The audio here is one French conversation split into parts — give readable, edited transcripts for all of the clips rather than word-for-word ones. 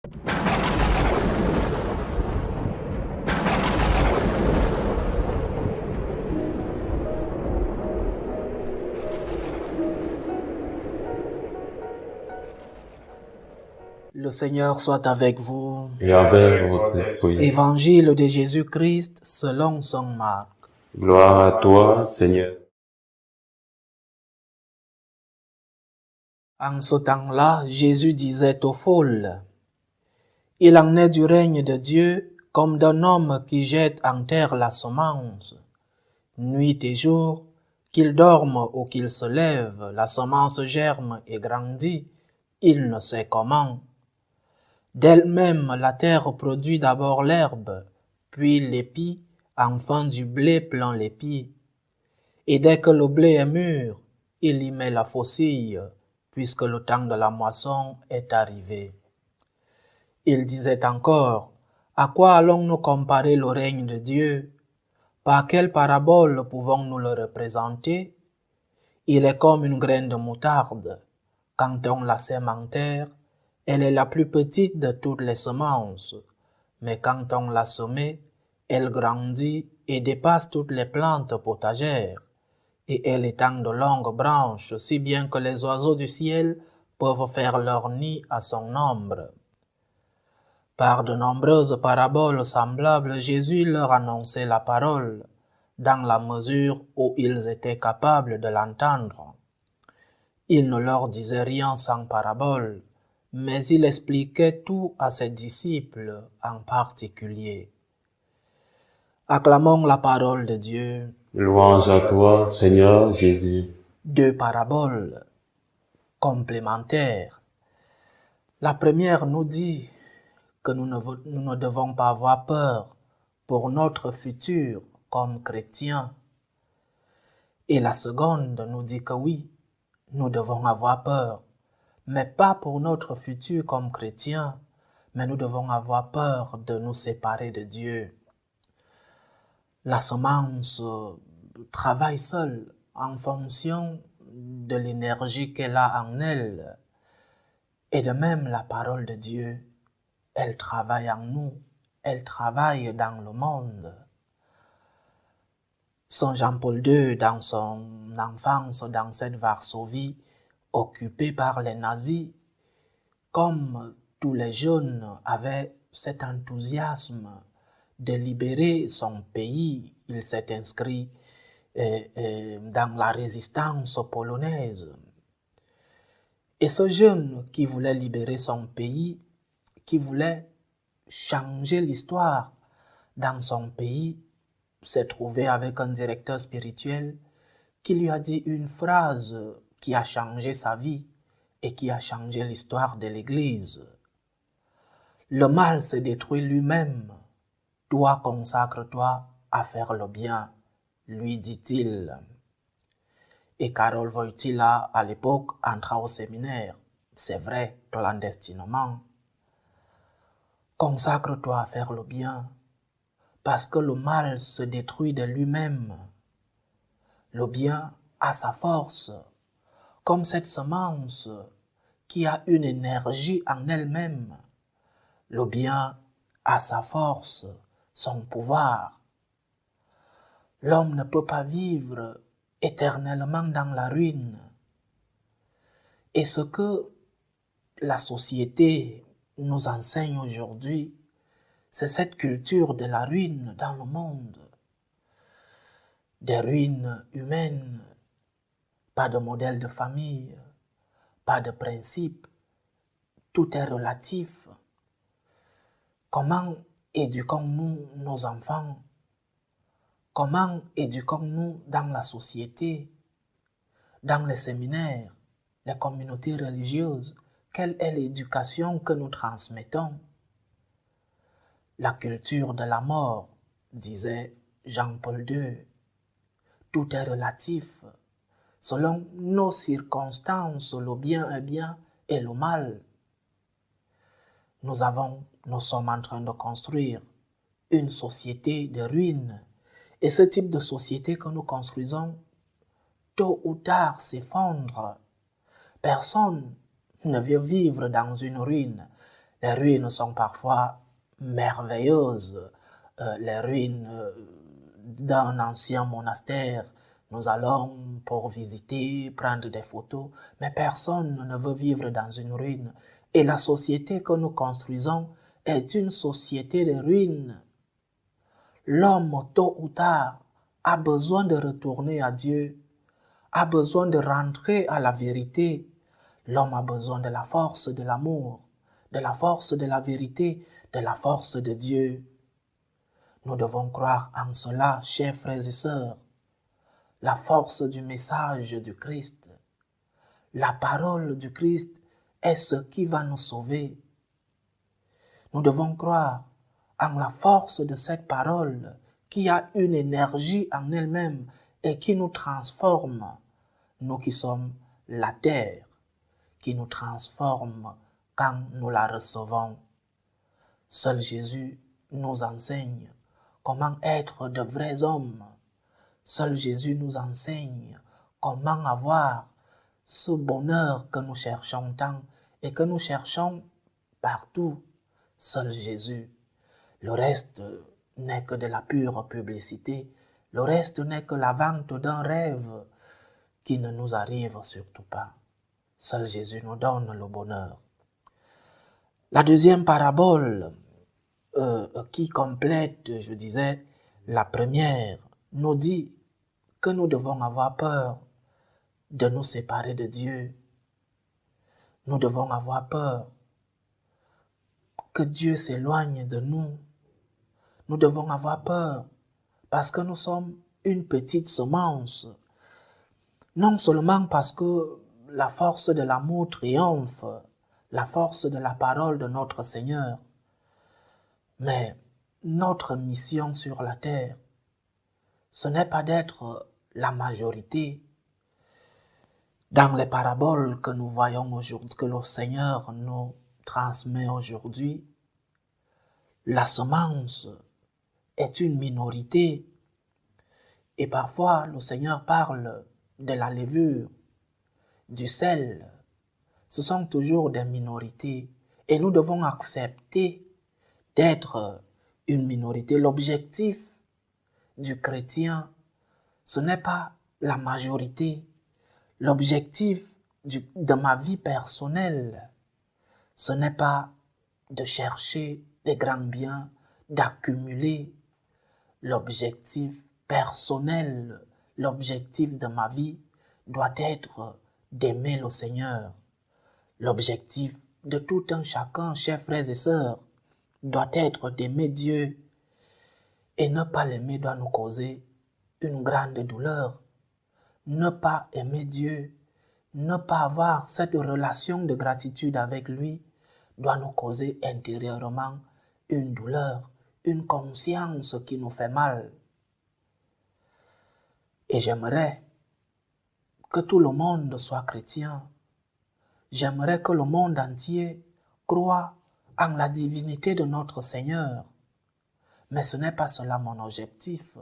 Le Seigneur soit avec vous. Et avec votre esprit. Évangile de Jésus-Christ selon saint Marc. Gloire à toi, Seigneur. En ce temps-là, Jésus disait aux foules, « Il en est du règne de Dieu comme d'un homme qui jette en terre la semence. Nuit et jour, qu'il dorme ou qu'il se lève, la semence germe et grandit, il ne sait comment. D'elle-même, la terre produit d'abord l'herbe, puis l'épi, enfin du blé plein l'épi. Et dès que le blé est mûr, il y met la faucille, puisque le temps de la moisson est arrivé. » Il disait encore, « À quoi allons-nous comparer le règne de Dieu? Par quelle parabole pouvons-nous le représenter? Il est comme une graine de moutarde. Quand on la sème en terre, elle est la plus petite de toutes les semences, mais quand on l'a semée, elle grandit et dépasse toutes les plantes potagères, et elle étend de longues branches, si bien que les oiseaux du ciel peuvent faire leur nid à son ombre. » Par de nombreuses paraboles semblables, Jésus leur annonçait la parole, dans la mesure où ils étaient capables de l'entendre. Il ne leur disait rien sans parabole, mais il expliquait tout à ses disciples en particulier. Acclamons la parole de Dieu. Louange à toi, Seigneur Jésus. Deux paraboles complémentaires. La première nous dit que nous ne devons pas avoir peur pour notre futur comme chrétiens. Et la seconde nous dit que oui, nous devons avoir peur, mais pas pour notre futur comme chrétiens, mais nous devons avoir peur de nous séparer de Dieu. La semence travaille seule en fonction de l'énergie qu'elle a en elle. Et de même, la parole de Dieu, elle travaille en nous, elle travaille dans le monde. Saint Jean-Paul II, dans son enfance, dans cette Varsovie, occupée par les nazis, comme tous les jeunes avaient cet enthousiasme de libérer son pays, il s'est inscrit dans la résistance polonaise. Et ce jeune qui voulait libérer son pays, qui voulait changer l'histoire dans son pays, s'est trouvé avec un directeur spirituel qui lui a dit une phrase qui a changé sa vie et qui a changé l'histoire de l'Église. Le mal se détruit lui-même. Toi, consacre-toi à faire le bien, lui dit-il. Et Karol Wojtyla, à l'époque, entra au séminaire. C'est vrai, clandestinement. Consacre-toi à faire le bien, parce que le mal se détruit de lui-même. Le bien a sa force, comme cette semence qui a une énergie en elle-même. Le bien a sa force, son pouvoir. L'homme ne peut pas vivre éternellement dans la ruine. Et ce que la société nous enseigne aujourd'hui, c'est cette culture de la ruine dans le monde. Des ruines humaines, pas de modèle de famille, pas de principe, tout est relatif. Comment éduquons-nous nos enfants? Comment éduquons-nous dans la société, dans les séminaires, les communautés religieuses? Quelle est l'éducation que nous transmettons? La culture de la mort, disait Jean-Paul II. Tout est relatif. Selon nos circonstances, le bien est bien et le mal. Nous sommes en train de construire une société de ruines. Et ce type de société que nous construisons, tôt ou tard, s'effondre. Personne ne veut vivre dans une ruine. Les ruines sont parfois merveilleuses. Les ruines d'un ancien monastère, nous allons pour visiter, prendre des photos, mais personne ne veut vivre dans une ruine. Et la société que nous construisons est une société de ruines. L'homme, tôt ou tard, a besoin de retourner à Dieu, a besoin de rentrer à la vérité. L'homme a besoin de la force de l'amour, de la force de la vérité, de la force de Dieu. Nous devons croire en cela, chers frères et sœurs. La force du message du Christ, la parole du Christ est ce qui va nous sauver. Nous devons croire en la force de cette parole qui a une énergie en elle-même et qui nous transforme, nous qui sommes la terre, qui nous transforme quand nous la recevons. Seul Jésus nous enseigne comment être de vrais hommes. Seul Jésus nous enseigne comment avoir ce bonheur que nous cherchons tant et que nous cherchons partout. Seul Jésus. Le reste n'est que de la pure publicité. Le reste n'est que la vente d'un rêve qui ne nous arrive surtout pas. Seul Jésus nous donne le bonheur. La deuxième parabole qui complète, je disais, la première, nous dit que nous devons avoir peur de nous séparer de Dieu. Nous devons avoir peur que Dieu s'éloigne de nous. Nous devons avoir peur parce que nous sommes une petite semence. Non seulement parce que la force de l'amour triomphe, la force de la parole de notre Seigneur, mais notre mission sur la terre, ce n'est pas d'être la majorité. Dans les paraboles que nous voyons aujourd'hui, que le Seigneur nous transmet aujourd'hui, la semence est une minorité. Et parfois, le Seigneur parle de la levure, du sel. Ce sont toujours des minorités. Et nous devons accepter d'être une minorité. L'objectif du chrétien, ce n'est pas la majorité. L'objectif de ma vie personnelle, ce n'est pas de chercher des grands biens, d'accumuler. L'objectif personnel, l'objectif de ma vie doit être d'aimer le Seigneur. L'objectif de tout un chacun, chers frères et sœurs, doit être d'aimer Dieu. Et ne pas l'aimer doit nous causer une grande douleur. Ne pas aimer Dieu, ne pas avoir cette relation de gratitude avec lui doit nous causer intérieurement une douleur, une conscience qui nous fait mal. Et j'aimerais que tout le monde soit chrétien. J'aimerais que le monde entier croie en la divinité de notre Seigneur. Mais ce n'est pas cela mon objectif.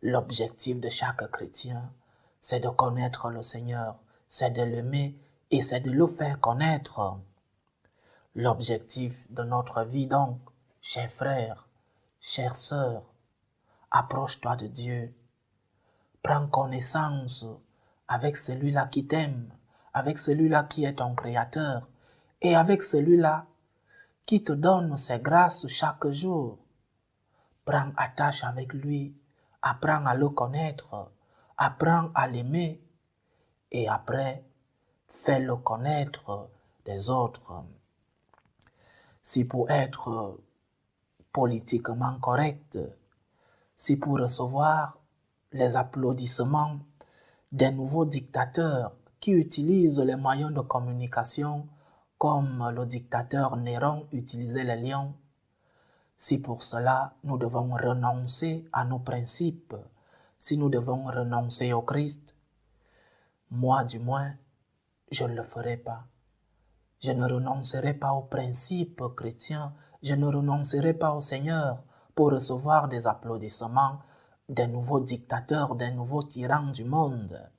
L'objectif de chaque chrétien, c'est de connaître le Seigneur, c'est de l'aimer et c'est de le faire connaître. L'objectif de notre vie donc, chers frères, chères sœurs, approche-toi de Dieu. Prends connaissance avec celui-là qui t'aime, avec celui-là qui est ton Créateur et avec celui-là qui te donne ses grâces chaque jour. Prends attache avec lui, apprends à le connaître, apprends à l'aimer et après, fais-le connaître des autres. Si pour être politiquement correct, si pour recevoir les applaudissements des nouveaux dictateurs qui utilisent les moyens de communication comme le dictateur Néron utilisait les lions, si pour cela nous devons renoncer à nos principes, si nous devons renoncer au Christ, moi du moins, je ne le ferai pas. Je ne renoncerai pas aux principes chrétiens, je ne renoncerai pas au Seigneur pour recevoir des applaudissements des nouveaux dictateurs, des nouveaux tyrans du monde.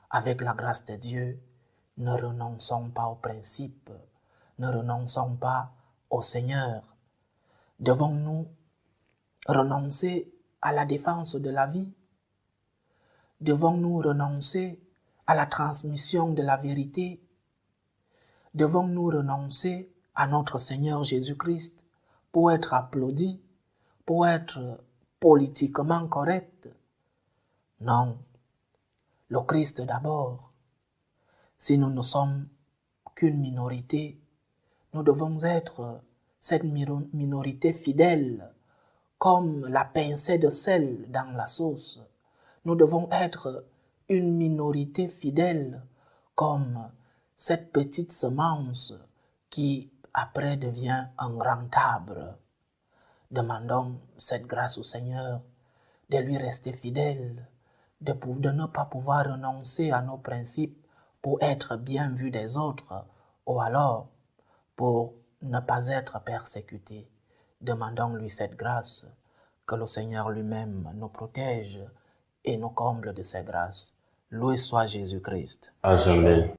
Avec la grâce de Dieu, ne renonçons pas aux principes, ne renonçons pas au Seigneur? Devons-nous renoncer à la défense de la vie? Devons-nous renoncer à la transmission de la vérité? Devons-nous renoncer à notre Seigneur Jésus-Christ pour être applaudis, pour être politiquement correct? Non, le Christ d'abord. Si nous ne sommes qu'une minorité, nous devons être cette minorité fidèle, comme la pincée de sel dans la sauce. Nous devons être une minorité fidèle, comme cette petite semence qui après devient un grand arbre. Demandons cette grâce au Seigneur de lui rester fidèle, de ne pas pouvoir renoncer à nos principes pour être bien vu des autres, ou alors pour ne pas être persécuté. Demandons-lui cette grâce, que le Seigneur lui-même nous protège et nous comble de ses grâces. Loué soit Jésus-Christ. À jamais.